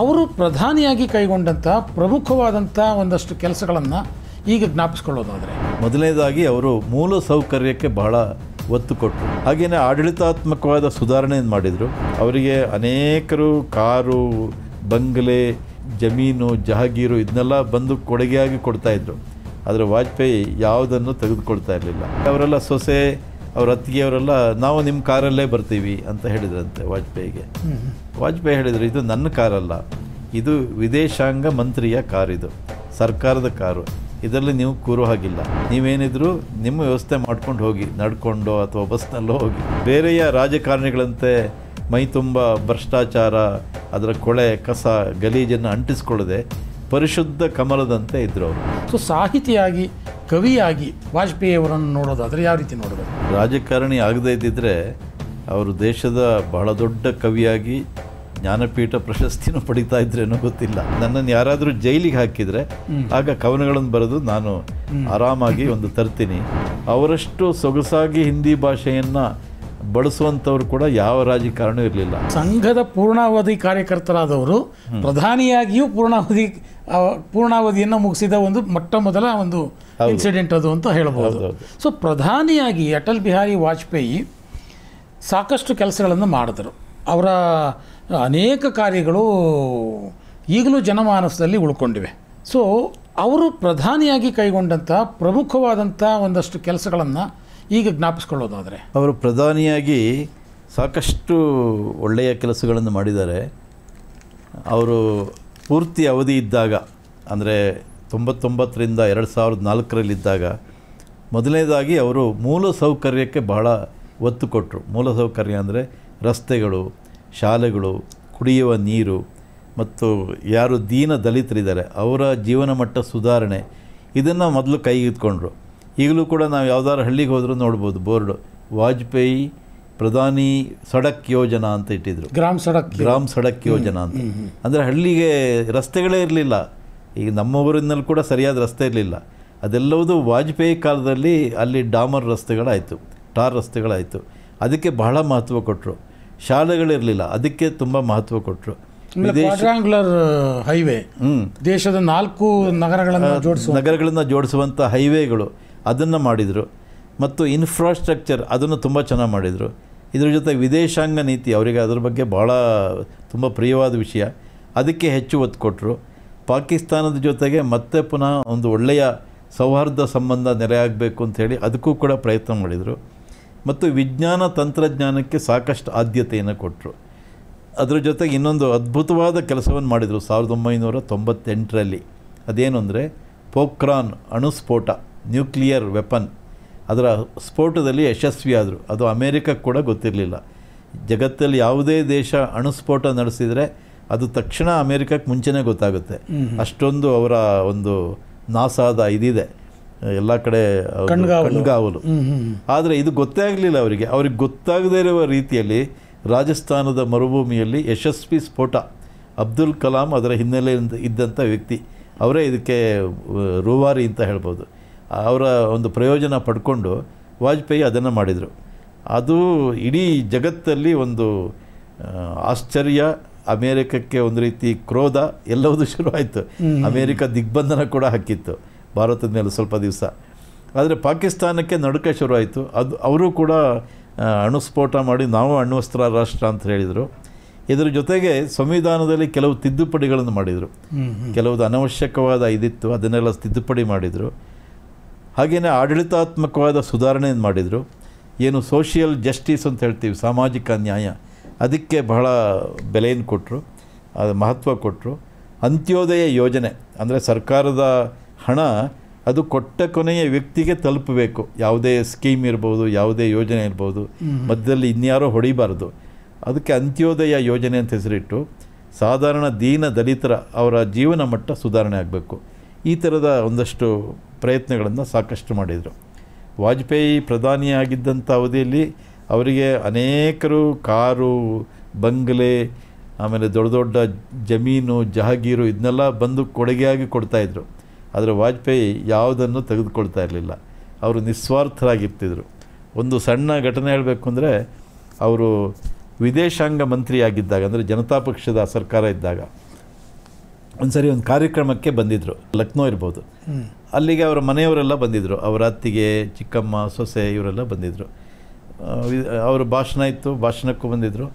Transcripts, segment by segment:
ಅವರು ಪ್ರಧಾನಿಯಾಗಿ ಕೈಗೊಂಡಂಥ ಪ್ರಮುಖವಾದಂಥ ಒಂದಷ್ಟು ಕೆಲಸಗಳನ್ನು ಈಗ ಜ್ಞಾಪಿಸ್ಕೊಳ್ಳೋದಾದರೆ, ಮೊದಲನೇದಾಗಿ ಅವರು ಮೂಲ ಸೌಕರ್ಯಕ್ಕೆ ಬಹಳ ಒತ್ತು ಕೊಟ್ಟರು. ಹಾಗೆಯೇ ಆಡಳಿತಾತ್ಮಕವಾದ ಸುಧಾರಣೆಯನ್ನು ಮಾಡಿದರು. ಅವರಿಗೆ ಅನೇಕರು ಕಾರು, ಬಂಗಲೆ, ಜಮೀನು, ಜಹಾಗೀರು ಇದನ್ನೆಲ್ಲ ಬಂದು ಕೊಡುಗೆಯಾಗಿ ಕೊಡ್ತಾಯಿದ್ರು. ಆದರೆ ವಾಜಪೇಯಿ ಯಾವುದನ್ನು ತೆಗೆದುಕೊಳ್ತಾ ಇರಲಿಲ್ಲ. ಅವರೆಲ್ಲ ಸೊಸೆ, ಅವ್ರ ಅತ್ತಿಗೆಯವರೆಲ್ಲ ನಾವು ನಿಮ್ಮ ಕಾರಲ್ಲೇ ಬರ್ತೀವಿ ಅಂತ ಹೇಳಿದ್ರಂತೆ ವಾಜಪೇಯಿಗೆ. ವಾಜಪೇಯಿ ಹೇಳಿದರು, ಇದು ನನ್ನ ಕಾರಲ್ಲ, ಇದು ವಿದೇಶಾಂಗ ಮಂತ್ರಿಯ ಕಾರ್, ಇದು ಸರ್ಕಾರದ ಕಾರು, ಇದರಲ್ಲಿ ನೀವು ಕೂರೋ ಹಾಗಿಲ್ಲ. ನೀವೇನಿದ್ರು ನಿಮ್ಮ ವ್ಯವಸ್ಥೆ ಮಾಡ್ಕೊಂಡು ಹೋಗಿ, ನಡ್ಕೊಂಡು ಅಥವಾ ಬಸ್ನಲ್ಲೋ ಹೋಗಿ. ಬೇರೆಯ ರಾಜಕಾರಣಿಗಳಂತೆ ಮೈ ತುಂಬ ಭ್ರಷ್ಟಾಚಾರ, ಅದರ ಕೊಳೆ ಕಸ ಗಲೀಜನ್ನು ಅಂಟಿಸ್ಕೊಳ್ಳದೆ ಪರಿಶುದ್ಧ ಕಮಲದಂತೆ ಇದ್ದರು ಅವರು. ಸೊ ಸಾಹಿತಿಯಾಗಿ, ಕವಿಯಾಗಿ ವಾಜಪೇಯಿ ಅವರನ್ನು ನೋಡೋದಾದರೆ ಯಾವ ರೀತಿ ನೋಡೋದು? ರಾಜಕಾರಣಿ ಆಗದೇ ಇದ್ದಿದ್ದರೆ ಅವರು ದೇಶದ ಬಹಳ ದೊಡ್ಡ ಕವಿಯಾಗಿ ಜ್ಞಾನಪೀಠ ಪ್ರಶಸ್ತಿನೂ ಪಡಿತಾ ಇದ್ರೇನೋ ಗೊತ್ತಿಲ್ಲ. ನನ್ನನ್ನು ಯಾರಾದರೂ ಜೈಲಿಗೆ ಹಾಕಿದರೆ ಆಗ ಕವನಗಳನ್ನು ಬರೆದು ನಾನು ಆರಾಮಾಗಿ ಒಂದು ತರ್ತೀನಿ. ಅವರಷ್ಟು ಸೊಗಸಾಗಿ ಹಿಂದಿ ಭಾಷೆಯನ್ನು ಬಳಸುವಂಥವ್ರು ಕೂಡ ಯಾವ ರಾಜಕಾರಣವೂ ಇರಲಿಲ್ಲ. ಸಂಘದ ಪೂರ್ಣಾವಧಿ ಕಾರ್ಯಕರ್ತರಾದವರು ಪ್ರಧಾನಿಯಾಗಿಯೂ ಪೂರ್ಣಾವಧಿಯನ್ನು ಮುಗಿಸಿದ ಒಂದು ಮೊಟ್ಟ ಮೊದಲ ಒಂದು ಇನ್ಸಿಡೆಂಟ್ ಅದು ಅಂತ ಹೇಳ್ಬೋದು. ಸೊ ಪ್ರಧಾನಿಯಾಗಿ ಅಟಲ್ ಬಿಹಾರಿ ವಾಜಪೇಯಿ ಸಾಕಷ್ಟು ಕೆಲಸಗಳನ್ನು ಮಾಡಿದರು. ಅವರ ಅನೇಕ ಕಾರ್ಯಗಳು ಈಗಲೂ ಜನಮಾನಸದಲ್ಲಿ ಉಳ್ಕೊಂಡಿವೆ. ಸೊ ಅವರು ಪ್ರಧಾನಿಯಾಗಿ ಕೈಗೊಂಡಂಥ ಪ್ರಮುಖವಾದಂಥ ಒಂದಷ್ಟು ಕೆಲಸಗಳನ್ನು ಈಗ ಜ್ಞಾಪಿಸ್ಕೊಳ್ಳೋದಾದರೆ, ಅವರು ಪ್ರಧಾನಿಯಾಗಿ ಸಾಕಷ್ಟು ಒಳ್ಳೆಯ ಕೆಲಸಗಳನ್ನು ಮಾಡಿದ್ದಾರೆ. ಅವರು ಪೂರ್ತಿ ಅವಧಿ ಇದ್ದಾಗ, ಅಂದರೆ 99ರಿಂದ 2004ರಲ್ಲಿದ್ದಾಗ ಮೊದಲನೇದಾಗಿ ಅವರು ಮೂಲ ಸೌಕರ್ಯಕ್ಕೆ ಬಹಳ ಒತ್ತು ಕೊಟ್ಟರು. ಮೂಲ ಸೌಕರ್ಯ ಅಂದರೆ ರಸ್ತೆಗಳು, ಶಾಲೆಗಳು, ಕುಡಿಯುವ ನೀರು, ಮತ್ತು ಯಾರು ದೀನ ದಲಿತರಿದ್ದಾರೆ ಅವರ ಜೀವನ ಮಟ್ಟ ಸುಧಾರಣೆ, ಇದನ್ನು ಮೊದಲು ಕೈಗೆತ್ಕೊಂಡ್ರು. ಈಗಲೂ ಕೂಡ ನಾವು ಯಾವುದಾದ್ರು ಹಳ್ಳಿಗೆ ಹೋದರೂ ನೋಡ್ಬೋದು ಬೋರ್ಡು, ವಾಜಪೇಯಿ ಪ್ರಧಾನಿ ಸಡಕ್ ಯೋಜನಾ ಅಂತ ಇಟ್ಟಿದ್ರು. ಗ್ರಾಮ್ ಸಡಕ್ ಯೋಜನಾ ಅಂತ. ಅಂದರೆ ಹಳ್ಳಿಗೆ ರಸ್ತೆಗಳೇ ಇರಲಿಲ್ಲ. ಈಗ ನಮ್ಮ ಊರಿನಲ್ಲಿ ಕೂಡ ಸರಿಯಾದ ರಸ್ತೆ ಇರಲಿಲ್ಲ. ಅದೆಲ್ಲವುದು ವಾಜಪೇಯಿ ಕಾಲದಲ್ಲಿ ಅಲ್ಲಿ ಡಾಮರ್ ರಸ್ತೆಗಳಾಯಿತು, ಟಾರ್ ರಸ್ತೆಗಳಾಯಿತು. ಅದಕ್ಕೆ ಬಹಳ ಮಹತ್ವ ಕೊಟ್ಟರು. ಶಾಲೆಗಳಿರಲಿಲ್ಲ, ಅದಕ್ಕೆ ತುಂಬ ಮಹತ್ವ ಕೊಟ್ಟರು. ಕ್ವಾಡ್ರಾಂಗ್ಯುಲರ್ ಹೈವೇ, ದೇಶದ 4 ನಗರಗಳನ್ನು ಜೋಡಿಸುವಂಥ ಹೈವೇಗಳು, ಅದನ್ನು ಮಾಡಿದರು. ಮತ್ತು ಇನ್ಫ್ರಾಸ್ಟ್ರಕ್ಚರ್ ಅದನ್ನು ತುಂಬ ಚೆನ್ನಾಗಿ ಮಾಡಿದರು. ಇದರ ಜೊತೆ ವಿದೇಶಾಂಗ ನೀತಿ, ಅವರಿಗೆ ಅದರ ಬಗ್ಗೆ ಭಾಳ ತುಂಬ ಪ್ರಿಯವಾದ ವಿಷಯ, ಅದಕ್ಕೆ ಹೆಚ್ಚು ಒತ್ತು ಕೊಟ್ಟರು. ಪಾಕಿಸ್ತಾನದ ಜೊತೆಗೆ ಮತ್ತೆ ಪುನಃ ಒಂದು ಒಳ್ಳೆಯ ಸೌಹಾರ್ದ ಸಂಬಂಧ ನೆಲೆಯಾಗಬೇಕು ಅಂಥೇಳಿ ಅದಕ್ಕೂ ಕೂಡ ಪ್ರಯತ್ನ ಮಾಡಿದರು. ಮತ್ತು ವಿಜ್ಞಾನ ತಂತ್ರಜ್ಞಾನಕ್ಕೆ ಸಾಕಷ್ಟು ಆದ್ಯತೆಯನ್ನು ಕೊಟ್ಟರು. ಅದರ ಜೊತೆಗೆ ಇನ್ನೊಂದು ಅದ್ಭುತವಾದ ಕೆಲಸವನ್ನು ಮಾಡಿದರು 1998ರಲ್ಲಿ. ಅದೇನು ಅಂದರೆ ಪೋಖ್ರಾನ್ ಅಣುಸ್ಫೋಟ, ನ್ಯೂಕ್ಲಿಯರ್ ವೆಪನ್, ಅದರ ಸ್ಫೋಟದಲ್ಲಿ ಯಶಸ್ವಿಯಾದರು. ಅದು ಅಮೇರಿಕಕ್ಕೆ ಕೂಡ ಗೊತ್ತಿರಲಿಲ್ಲ. ಜಗತ್ತಲ್ಲಿ ಯಾವುದೇ ದೇಶ ಅಣುಸ್ಫೋಟ ನಡೆಸಿದರೆ ಅದು ತಕ್ಷಣ ಅಮೇರಿಕಕ್ಕೆ ಮುಂಚೆನೇ ಗೊತ್ತಾಗುತ್ತೆ. ಅಷ್ಟೊಂದು ಅವರ ಒಂದು ನಾಸಾದ ಇದಿದೆ, ಎಲ್ಲ ಕಡೆ ಕಣ್ಗಾವಲು. ಆದರೆ ಇದು ಗೊತ್ತೇ ಆಗಲಿಲ್ಲ ಅವರಿಗೆ. ಅವ್ರಿಗೆ ಗೊತ್ತಾಗದೇ ಇರುವ ರೀತಿಯಲ್ಲಿ ರಾಜಸ್ಥಾನದ ಮರುಭೂಮಿಯಲ್ಲಿ ಯಶಸ್ವಿ ಸ್ಫೋಟ. ಅಬ್ದುಲ್ ಕಲಾಂ ಅದರ ಹಿನ್ನೆಲೆಯಿಂದ ಇದ್ದಂಥ ವ್ಯಕ್ತಿ, ಅವರೇ ಇದಕ್ಕೆ ರೂವಾರಿ ಅಂತ ಹೇಳ್ಬೋದು. ಅವರ ಒಂದು ಪ್ರಯೋಜನ ಪಡ್ಕೊಂಡು ವಾಜಪೇಯಿ ಅದನ್ನು ಮಾಡಿದರು. ಅದು ಇಡೀ ಜಗತ್ತಲ್ಲಿ ಒಂದು ಆಶ್ಚರ್ಯ, ಅಮೇರಿಕಕ್ಕೆ ಒಂದು ರೀತಿ ಕ್ರೋಧ, ಎಲ್ಲವೂ ಶುರುವಾಯಿತು. ಅಮೇರಿಕ ದಿಗ್ಬಂಧನ ಕೂಡ ಹಾಕಿತ್ತು ಭಾರತದ ಮೇಲೆ ಸ್ವಲ್ಪ ದಿವಸ. ಆದರೆ ಪಾಕಿಸ್ತಾನಕ್ಕೆ ನಡುಕ ಶುರುವಾಯಿತು. ಅವರು ಕೂಡ ಅಣುಸ್ಫೋಟ ಮಾಡಿ ನಾವು ಅಣ್ವಸ್ತ್ರ ರಾಷ್ಟ್ರ ಅಂತ ಹೇಳಿದರು. ಇದರ ಜೊತೆಗೆ ಸಂವಿಧಾನದಲ್ಲಿ ಕೆಲವು ತಿದ್ದುಪಡಿಗಳನ್ನು ಮಾಡಿದರು. ಕೆಲವುದು ಅನವಶ್ಯಕವಾದ ಇದಿತ್ತು, ಅದನ್ನೆಲ್ಲ ತಿದ್ದುಪಡಿ ಮಾಡಿದರು. ಹಾಗೆಯೇ ಆಡಳಿತಾತ್ಮಕವಾದ ಸುಧಾರಣೆಯನ್ನು ಮಾಡಿದರು. ಏನು ಸೋಷಿಯಲ್ ಜಸ್ಟಿಸ್ ಅಂತ ಹೇಳ್ತೀವಿ, ಸಾಮಾಜಿಕ ನ್ಯಾಯ, ಅದಕ್ಕೆ ಬಹಳ ಬೆಲೆಯನ್ನು ಕೊಟ್ಟರು, ಅದು ಮಹತ್ವ ಕೊಟ್ಟರು. ಅಂತ್ಯೋದಯ ಯೋಜನೆ ಅಂದರೆ ಸರ್ಕಾರದ ಹಣ ಅದು ಕೊಟ್ಟ ಕೊನೆಯ ವ್ಯಕ್ತಿಗೆ ತಲುಪಬೇಕು. ಯಾವುದೇ ಸ್ಕೀಮ್ ಇರ್ಬೋದು, ಯಾವುದೇ ಯೋಜನೆ ಇರ್ಬೋದು, ಮಧ್ಯದಲ್ಲಿ ಇನ್ಯಾರೋ ಹೊಡಿಬಾರ್ದು. ಅದಕ್ಕೆ ಅಂತ್ಯೋದಯ ಯೋಜನೆ ಅಂತ ಹೆಸರಿಟ್ಟು ಸಾಧಾರಣ ದೀನ ದಲಿತರ ಅವರ ಜೀವನ ಮಟ್ಟ ಸುಧಾರಣೆ ಆಗಬೇಕು. ಈ ಥರದ ಒಂದಷ್ಟು ಪ್ರಯತ್ನಗಳನ್ನು ಸಾಕಷ್ಟು ಮಾಡಿದರು. ವಾಜಪೇಯಿ ಪ್ರಧಾನಿಯಾಗಿದ್ದಂಥ ಅವಧಿಯಲ್ಲಿ ಅವರಿಗೆ ಅನೇಕರು ಕಾರು, ಬಂಗಲೆ, ಆಮೇಲೆ ದೊಡ್ಡ ದೊಡ್ಡ ಜಮೀನು, ಜಹಾಗೀರು ಇದನ್ನೆಲ್ಲ ಬಂದು ಕೊಡುಗೆಯಾಗಿ ಕೊಡ್ತಾಯಿದ್ರು. ಆದರೆ ವಾಜಪೇಯಿ ಯಾವುದನ್ನು ತೆಗೆದುಕೊಳ್ತಾ ಇರಲಿಲ್ಲ. ಅವರು ನಿಸ್ವಾರ್ಥರಾಗಿರ್ತಿದ್ರು. ಒಂದು ಸಣ್ಣ ಘಟನೆ ಹೇಳಬೇಕು ಅಂದರೆ, ಅವರು ವಿದೇಶಾಂಗ ಮಂತ್ರಿಯಾಗಿದ್ದಾಗ, ಅಂದರೆ ಜನತಾ ಪಕ್ಷದ ಸರ್ಕಾರ ಇದ್ದಾಗ, ಒಂದು ಸರಿ ಒಂದು ಕಾರ್ಯಕ್ರಮಕ್ಕೆ ಬಂದಿದ್ದರು, ಲಕ್ನೋ ಇರ್ಬೋದು. ಅಲ್ಲಿಗೆ ಅವರ ಮನೆಯವರೆಲ್ಲ ಬಂದಿದ್ದರು, ಅವರ ಅತ್ತಿಗೆ, ಚಿಕ್ಕಮ್ಮ, ಸೊಸೆ ಇವರೆಲ್ಲ ಬಂದಿದ್ದರು. ಅವರ ಭಾಷಣ ಇತ್ತು, ಭಾಷಣಕ್ಕೂ ಬಂದಿದ್ದರು.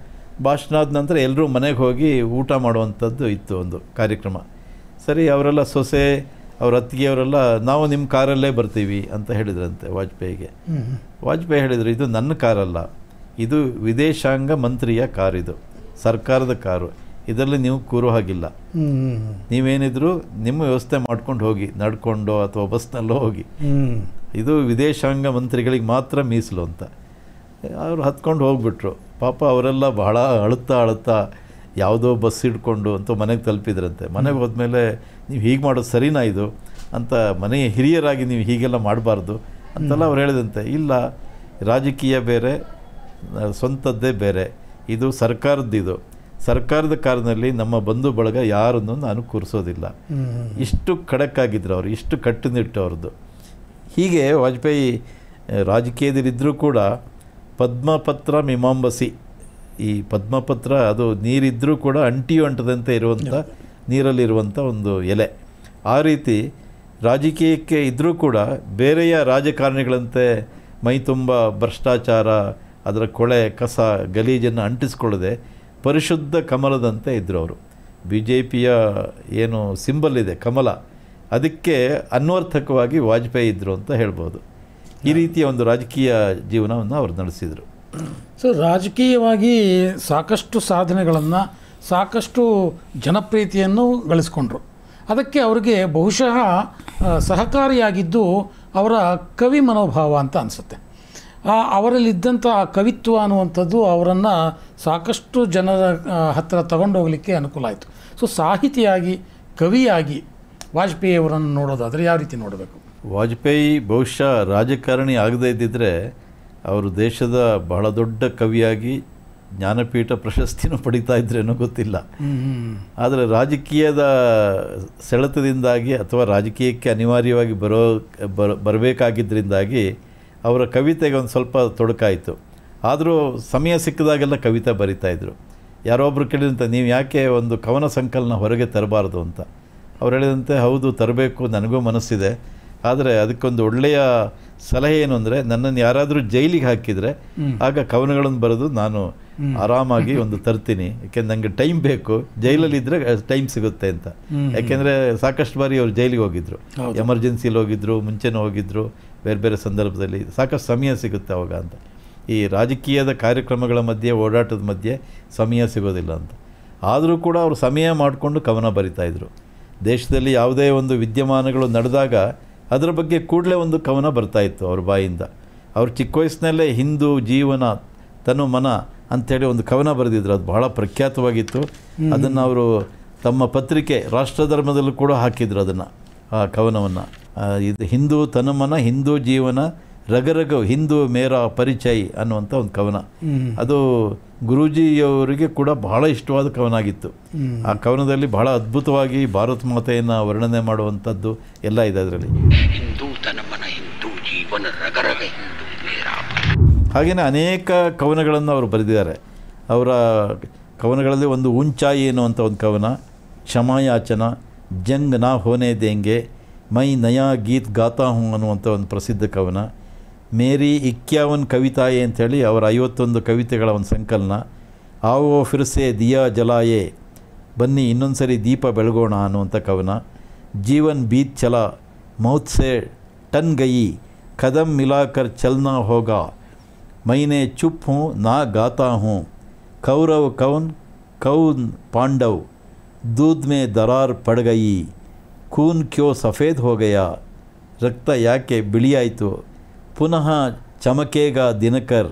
ಭಾಷಣ ಆದ ನಂತರ ಎಲ್ಲರೂ ಮನೆಗೆ ಹೋಗಿ ಊಟ ಮಾಡುವಂಥದ್ದು ಇತ್ತು ಒಂದು ಕಾರ್ಯಕ್ರಮ. ಸರಿ, ಅವರೆಲ್ಲ ಸೊಸೆ, ಅವ್ರ ಅತ್ತಿಗೆಯವರೆಲ್ಲ ನಾವು ನಿಮ್ಮ ಕಾರಲ್ಲೇ ಬರ್ತೀವಿ ಅಂತ ಹೇಳಿದ್ರಂತೆ ವಾಜಪೇಯಿಗೆ. ವಾಜಪೇಯಿ ಹೇಳಿದರು, ಇದು ನನ್ನ ಕಾರಲ್ಲ, ಇದು ವಿದೇಶಾಂಗ ಮಂತ್ರಿಯ ಕಾರ್, ಇದು ಸರ್ಕಾರದ ಕಾರು, ಇದರಲ್ಲಿ ನೀವು ಕೂರೋ ಹಾಗಿಲ್ಲ. ನೀವೇನಿದ್ರು ನಿಮ್ಮ ವ್ಯವಸ್ಥೆ ಮಾಡ್ಕೊಂಡು ಹೋಗಿ, ನಡ್ಕೊಂಡು ಅಥವಾ ಬಸ್ನಲ್ಲೋ ಹೋಗಿ, ಇದು ವಿದೇಶಾಂಗ ಮಂತ್ರಿಗಳಿಗೆ ಮಾತ್ರ ಮೀಸಲು ಅಂತ. ಅವರು ಹತ್ಕೊಂಡು ಹೋಗ್ಬಿಟ್ರು. ಪಾಪ ಅವರೆಲ್ಲ ಬಹಳ ಅಳುತ್ತಾ ಯಾವುದೋ ಬಸ್ ಹಿಡ್ಕೊಂಡು ಅಂತೂ ಮನೆಗೆ ತಲುಪಿದ್ರಂತೆ. ಮನೆಗೆ ಹೋದ್ಮೇಲೆ ನೀವು ಹೀಗೆ ಮಾಡೋದು ಸರಿನಾ ಇದು ಅಂತ, ಮನೆಯ ಹಿರಿಯರಾಗಿ ನೀವು ಹೀಗೆಲ್ಲ ಮಾಡಬಾರ್ದು ಅಂತೆಲ್ಲ ಅವ್ರು ಹೇಳಿದಂತೆ. ಇಲ್ಲ, ರಾಜಕೀಯ ಬೇರೆ, ಸ್ವಂತದ್ದೇ ಬೇರೆ, ಇದು ಸರ್ಕಾರದ್ದಿದು, ಸರ್ಕಾರದ ಕಾರಿನಲ್ಲಿ ನಮ್ಮ ಬಂಧು ಬಳಗ ಯಾರನ್ನು ನಾನು ಕೂರಿಸೋದಿಲ್ಲ. ಇಷ್ಟು ಖಡಕ್ಕಾಗಿದ್ರು ಅವರು, ಇಷ್ಟು ಕಟ್ಟುನಿಟ್ಟು ಅವ್ರದ್ದು. ಹೀಗೆ ವಾಜಪೇಯಿ ರಾಜಕೀಯದಲ್ಲಿದ್ದರೂ ಕೂಡ ಪದ್ಮಪತ್ರ ಮೀಮಾಂಬಸಿ, ಈ ಪದ್ಮಪತ್ರ ಅದು ನೀರಿದ್ದರೂ ಕೂಡ ಅಂಟದಂತೆ ಇರುವಂಥ, ನೀರಲ್ಲಿರುವಂಥ ಒಂದು ಎಲೆ. ಆ ರೀತಿ ರಾಜಕೀಯಕ್ಕೆ ಇದ್ದರೂ ಕೂಡ ಬೇರೆಯ ರಾಜಕಾರಣಿಗಳಂತೆ ಮೈ ತುಂಬ ಭ್ರಷ್ಟಾಚಾರ, ಅದರ ಕೊಳೆ ಕಸ ಗಲೀಜನ್ನು ಅಂಟಿಸ್ಕೊಳ್ಳದೆ ಪರಿಶುದ್ಧ ಕಮಲದಂತೆ ಇದ್ದರು ಅವರು. BJPಯ ಏನು ಸಿಂಬಲ್ ಇದೆ ಕಮಲ, ಅದಕ್ಕೆ ಅನ್ವರ್ಥಕವಾಗಿ ವಾಜಪೇಯಿ ಇದ್ದರು ಅಂತ ಹೇಳ್ಬೋದು. ಈ ರೀತಿಯ ಒಂದು ರಾಜಕೀಯ ಜೀವನವನ್ನು ಅವರು ನಡೆಸಿದರು. ಸೊ ರಾಜಕೀಯವಾಗಿ ಸಾಕಷ್ಟು ಸಾಧನೆಗಳನ್ನು, ಸಾಕಷ್ಟು ಜನಪ್ರಿಯತೆಯನ್ನು ಗಳಿಸ್ಕೊಂಡ್ರು. ಅದಕ್ಕೆ ಅವರಿಗೆ ಬಹುಶಃ ಸಹಕಾರಿಯಾಗಿದ್ದು ಅವರ ಕವಿ ಮನೋಭಾವ ಅಂತ ಅನಿಸುತ್ತೆ. ಅವರಲ್ಲಿದ್ದಂಥ ಕವಿತ್ವ ಅನ್ನುವಂಥದ್ದು ಅವರನ್ನು ಸಾಕಷ್ಟು ಜನರ ಹತ್ತಿರ ತಗೊಂಡೋಗಲಿಕ್ಕೆ ಅನುಕೂಲ ಆಯಿತು. ಸೊ ಸಾಹಿತಿಯಾಗಿ, ಕವಿಯಾಗಿ ವಾಜಪೇಯಿಯವರನ್ನು ನೋಡೋದಾದರೆ ಯಾವ ರೀತಿ ನೋಡಬೇಕು? ವಾಜಪೇಯಿ ಬಹುಶಃ ರಾಜಕಾರಣಿ ಆಗದೇ ಇದ್ದಿದ್ದರೆ ಅವರು ದೇಶದ ಬಹಳ ದೊಡ್ಡ ಕವಿಯಾಗಿ ಜ್ಞಾನಪೀಠ ಪ್ರಶಸ್ತಿನೂ ಪಡಿತಾ ಇದ್ರೇನೋ ಗೊತ್ತಿಲ್ಲ. ಆದರೆ ರಾಜಕೀಯದ ಸೆಳೆತದಿಂದಾಗಿ ಅಥವಾ ರಾಜಕೀಯಕ್ಕೆ ಅನಿವಾರ್ಯವಾಗಿ ಬರಬೇಕಾಗಿದ್ದರಿಂದಾಗಿ ಅವರ ಕವಿತೆಗೆ ಒಂದು ಸ್ವಲ್ಪ ತೊಡಕಾಯಿತು. ಆದರೂ ಸಮಯ ಸಿಕ್ಕಿದಾಗೆಲ್ಲ ಕವಿತೆ ಬರಿತಾಯಿದ್ರು. ಯಾರೊಬ್ಬರು ಕೇಳಿದಂತೆ, ನೀವು ಯಾಕೆ ಒಂದು ಕವನ ಸಂಕಲನ ಹೊರಗೆ ತರಬಾರ್ದು ಅಂತ. ಅವ್ರು ಹೇಳಿದಂತೆ, ಹೌದು ತರಬೇಕು, ನನಗೂ ಮನಸ್ಸಿದೆ. ಆದರೆ ಅದಕ್ಕೊಂದು ಒಳ್ಳೆಯ ಸಲಹೆ ಏನು ಅಂದರೆ, ನನ್ನನ್ನು ಯಾರಾದರೂ ಜೈಲಿಗೆ ಹಾಕಿದರೆ ಆಗ ಕವನಗಳನ್ನು ಬರೆದು ನಾನು ಆರಾಮಾಗಿ ಒಂದು ತರ್ತೀನಿ, ಯಾಕೆಂದ್ರೆ ನನಗೆ ಟೈಮ್ ಬೇಕು, ಜೈಲಲ್ಲಿದ್ದರೆ ಟೈಮ್ ಸಿಗುತ್ತೆ ಅಂತ. ಯಾಕೆಂದರೆ ಸಾಕಷ್ಟು ಬಾರಿ ಅವರು ಜೈಲಿಗೆ ಹೋಗಿದ್ರು, ಎಮರ್ಜೆನ್ಸಿಲಿ ಹೋಗಿದ್ರು, ಮುಂಚೆನೂ ಹೋಗಿದ್ರು, ಬೇರೆ ಬೇರೆ ಸಂದರ್ಭದಲ್ಲಿ ಸಾಕಷ್ಟು ಸಮಯ ಸಿಗುತ್ತೆ ಅವಾಗ ಅಂತ. ಈ ರಾಜಕೀಯದ ಕಾರ್ಯಕ್ರಮಗಳ ಮಧ್ಯೆ, ಓಡಾಟದ ಮಧ್ಯೆ ಸಮಯ ಸಿಗೋದಿಲ್ಲ ಅಂತ. ಆದರೂ ಕೂಡ ಅವರು ಸಮಯ ಮಾಡಿಕೊಂಡು ಕವನ ಬರಿತಾಯಿದ್ರು. ದೇಶದಲ್ಲಿ ಯಾವುದೇ ಒಂದು ವಿದ್ಯಮಾನಗಳು ನಡೆದಾಗ ಅದರ ಬಗ್ಗೆ ಕೂಡಲೇ ಒಂದು ಕವನ ಬರ್ತಾಯಿತ್ತು ಅವ್ರ ಬಾಯಿಂದ. ಅವರು ಚಿಕ್ಕ ವಯಸ್ಸಿನಲ್ಲೇ ಹಿಂದೂ ಜೀವನ ತನು ಮನ ಅಂಥೇಳಿ ಒಂದು ಕವನ ಬರೆದಿದ್ರು. ಅದು ಬಹಳ ಪ್ರಖ್ಯಾತವಾಗಿತ್ತು. ಅದನ್ನು ಅವರು ತಮ್ಮ ಪತ್ರಿಕೆ ರಾಷ್ಟ್ರಧರ್ಮದಲ್ಲೂ ಕೂಡ ಹಾಕಿದ್ರು ಅದನ್ನು, ಆ ಕವನವನ್ನು. ಇದು ಹಿಂದೂ ತನುಮನ, ಹಿಂದೂ ಜೀವನ, ರಗರಗ ಹಿಂದೂ ಮೇರಾ ಪರಿಚಯ್ ಅನ್ನುವಂಥ ಒಂದು ಕವನ. ಅದು ಗುರೂಜಿಯವರಿಗೆ ಕೂಡ ಬಹಳ ಇಷ್ಟವಾದ ಕವನ ಆಗಿತ್ತು. ಆ ಕವನದಲ್ಲಿ ಬಹಳ ಅದ್ಭುತವಾಗಿ ಭಾರತ ಮಾತೆಯನ್ನು ವರ್ಣನೆ ಮಾಡುವಂಥದ್ದು ಎಲ್ಲ ಇದೆ ಅದರಲ್ಲಿ. ಹಾಗೆಯೇ ಅನೇಕ ಕವನಗಳನ್ನು ಅವರು ಬರೆದಿದ್ದಾರೆ. ಅವರ ಕವನಗಳಲ್ಲಿ ಒಂದು ಊಂಚಾಯಿ ಎನ್ನುವಂಥ ಒಂದು ಕವನ, ಕ್ಷಮಾಯಾಚನ, ಜಂಗ್ ನಾ ಹೋನೆ ದೇಂಗೆ, ಮೈ ನಯಾ ಗೀತ್ ಗಾತಾ ಹೂँ ಅನ್ನುವಂಥ ಒಂದು ಪ್ರಸಿದ್ಧ ಕವನ, ಮೇರಿ 51 ಕವಿತಾಯೆ ಅಂಥೇಳಿ ಅವರ 51 ಕವಿತೆಗಳ ಒಂದು ಸಂಕಲನ, ಆವೋ ಫಿರ್ಸೆ ದಿಯಾ ಜಲಾಯೆ, ಬನ್ನಿ ಇನ್ನೊಂದು ಸರಿ ದೀಪ ಬೆಳಗೋಣ ಅನ್ನುವಂಥ ಕವನ, ಜೀವನ್ ಬೀತ್ ಚಲ ಮೌತ್ ಸೆ ಟನ್ ಗಯಿ, ಕದಮ್ ಮಿಲಾಕರ್ ಚಲ್ನಾ ಹೋಗಾ, ಮೈನೆ ಚುಪ್ ಹೂँ ನಾ ಗಾತಾ ಹೂँ, ಕೌರವ್ ಕೌನ್ ಕೌನ್ ಪಾಂಡವ್, दूध में दरार पड़ गई, खून क्यों सफ़ेद हो गया, रक्त ಯಾಕೆ ಬಿಳಿಯಾಯಿತು, ಪುನಃ ಚಮಕೇಗ ದಿನಕರ್,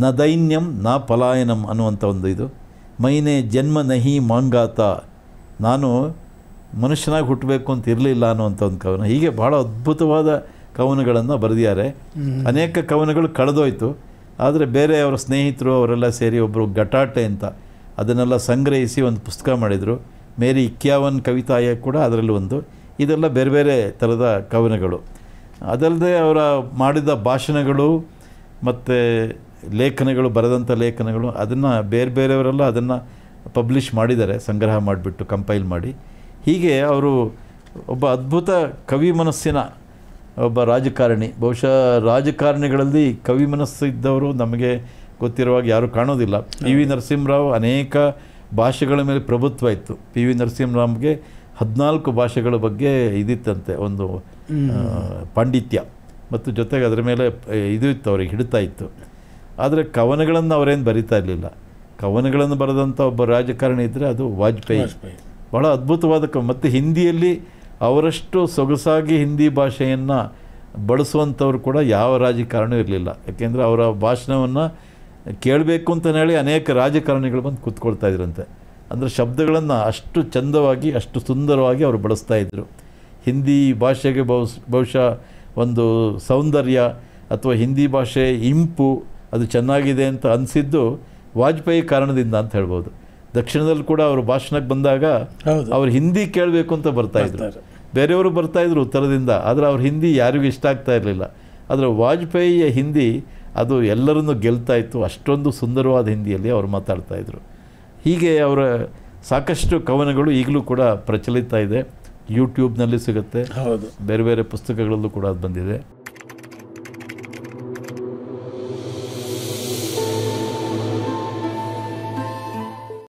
ನ ದೈನ್ಯಂ ನ ಪಲಾಯನಂ ಅನ್ನುವಂಥ ಒಂದು ಇದು, ಮೈನೆ ಜನ್ಮ ನಹಿ ಮಾಂಗಾತ, ನಾನು ಮನುಷ್ಯನಾಗಿ ಹುಟ್ಟಬೇಕು ಅಂತ ಇರಲಿಲ್ಲ ಅನ್ನುವಂಥ ಒಂದು ಕವನ. ಹೀಗೆ ಭಾಳ ಅದ್ಭುತವಾದ ಕವನಗಳನ್ನು ಬರೆದಿದ್ದಾರೆ. ಅನೇಕ ಕವನಗಳು ಕಳೆದೋಯ್ತು. ಆದರೆ ಬೇರೆ ಅವರ ಸ್ನೇಹಿತರು ಅವರೆಲ್ಲ ಸೇರಿ ಒಬ್ಬರು ಗಟಾಟೆ ಅಂತ ಅದನ್ನೆಲ್ಲ ಸಂಗ್ರಹಿಸಿ ಒಂದು ಪುಸ್ತಕ ಮಾಡಿದರು. ಮೇರಿ 51 ಕವಿತಾಯ ಕೂಡ ಅದರಲ್ಲಿ ಒಂದು. ಇದೆಲ್ಲ ಬೇರೆ ಬೇರೆ ಥರದ ಕವನಗಳು. ಅದಲ್ಲದೆ ಅವರ ಮಾಡಿದ ಭಾಷಣಗಳು ಮತ್ತು ಲೇಖನಗಳು, ಬರೆದಂಥ ಲೇಖನಗಳು, ಅದನ್ನು ಬೇರೆ ಬೇರೆಯವರೆಲ್ಲ ಅದನ್ನು ಪಬ್ಲಿಷ್ ಮಾಡಿದ್ದಾರೆ, ಸಂಗ್ರಹ ಮಾಡಿಬಿಟ್ಟು ಕಂಪೈಲ್ ಮಾಡಿ. ಹೀಗೆ ಅವರು ಒಬ್ಬ ಅದ್ಭುತ ಕವಿ ಮನಸ್ಸಿನ ಒಬ್ಬ ರಾಜಕಾರಣಿ. ಬಹುಶಃ ರಾಜಕಾರಣಿಗಳಲ್ಲಿ ಕವಿ ಮನಸ್ಸು ಇದ್ದವರು ನಮಗೆ ಗೊತ್ತಿರುವಾಗ ಯಾರೂ ಕಾಣೋದಿಲ್ಲ. ಪಿ ವಿ ನರಸಿಂಹರಾವ್ ಅನೇಕ ಭಾಷೆಗಳ ಮೇಲೆ ಪ್ರಭುತ್ವ ಇತ್ತು. ಪಿ ವಿ ನರಸಿಂಹರಾವ್ಗೆ 14 ಭಾಷೆಗಳ ಬಗ್ಗೆ ಇದಿತ್ತಂತೆ, ಒಂದು ಪಾಂಡಿತ್ಯ, ಮತ್ತು ಜೊತೆಗೆ ಅದರ ಮೇಲೆ ಇದು ಇತ್ತು, ಅವ್ರಿಗೆ ಹಿಡಿತಾ ಇತ್ತು. ಆದರೆ ಕವನಗಳನ್ನು ಅವರೇನು ಬರಿತಾ ಇರಲಿಲ್ಲ. ಕವನಗಳನ್ನು ಬರೆದಂಥ ಒಬ್ಬ ರಾಜಕಾರಣಿ ಇದ್ದರೆ ಅದು ವಾಜಪೇಯಿ. ಭಾಳ ಅದ್ಭುತವಾದ ಮತ್ತು ಹಿಂದಿಯಲ್ಲಿ ಅವರಷ್ಟು ಸೊಗಸಾಗಿ ಹಿಂದಿ ಭಾಷೆಯನ್ನು ಬಳಸುವಂಥವ್ರು ಕೂಡ ಯಾವ ರಾಜಕಾರಣವೂ ಇರಲಿಲ್ಲ. ಯಾಕೆಂದರೆ ಅವರ ಭಾಷಣವನ್ನು ಕೇಳಬೇಕು ಅಂತ ಹೇಳಿ ಅನೇಕ ರಾಜಕಾರಣಿಗಳು ಬಂದು ಕೂತ್ಕೊಳ್ತಾ ಇದ್ರಂತೆ. ಅಂದರೆ ಶಬ್ದಗಳನ್ನು ಅಷ್ಟು ಚಂದವಾಗಿ, ಅಷ್ಟು ಸುಂದರವಾಗಿ ಅವರು ಬಳಸ್ತಾಯಿದ್ರು. ಹಿಂದಿ ಭಾಷೆಗೆ ಬಹುಶಃ ಒಂದು ಸೌಂದರ್ಯ ಅಥವಾ ಹಿಂದಿ ಭಾಷೆ ಇಂಪು ಅದು ಚೆನ್ನಾಗಿದೆ ಅಂತ ಅನಿಸಿದ್ದು ವಾಜಪೇಯಿ ಕಾರಣದಿಂದ ಅಂತ ಹೇಳ್ಬೋದು. ದಕ್ಷಿಣದಲ್ಲಿ ಕೂಡ ಅವರು ಭಾಷಣಕ್ಕೆ ಬಂದಾಗ ಅವ್ರು ಹಿಂದಿ ಕೇಳಬೇಕು ಅಂತ ಬರ್ತಾಯಿದ್ರು. ಬೇರೆಯವರು ಬರ್ತಾಯಿದ್ರು ಉತ್ತರದಿಂದ, ಆದರೆ ಅವ್ರ ಹಿಂದಿ ಯಾರಿಗೂ ಇಷ್ಟ ಆಗ್ತಾ ಇರಲಿಲ್ಲ. ಆದರೆ ವಾಜಪೇಯಿಯ ಹಿಂದಿ ಅದು ಎಲ್ಲರನ್ನೂ ಗೆಲ್ತಾ ಇತ್ತು. ಅಷ್ಟೊಂದು ಸುಂದರವಾದ ಹಿಂದಿಯಲ್ಲಿ ಅವರು ಮಾತಾಡ್ತಾಯಿದ್ರು. ಹೀಗೆ ಅವರ ಸಾಕಷ್ಟು ಕವನಗಳು ಈಗಲೂ ಕೂಡ ಪ್ರಚಲಿತ ಇದೆ. ಯೂಟ್ಯೂಬ್ನಲ್ಲಿ ಸಿಗುತ್ತೆ, ಬೇರೆ ಬೇರೆ ಪುಸ್ತಕಗಳಲ್ಲೂ ಕೂಡ ಅದು ಬಂದಿದೆ.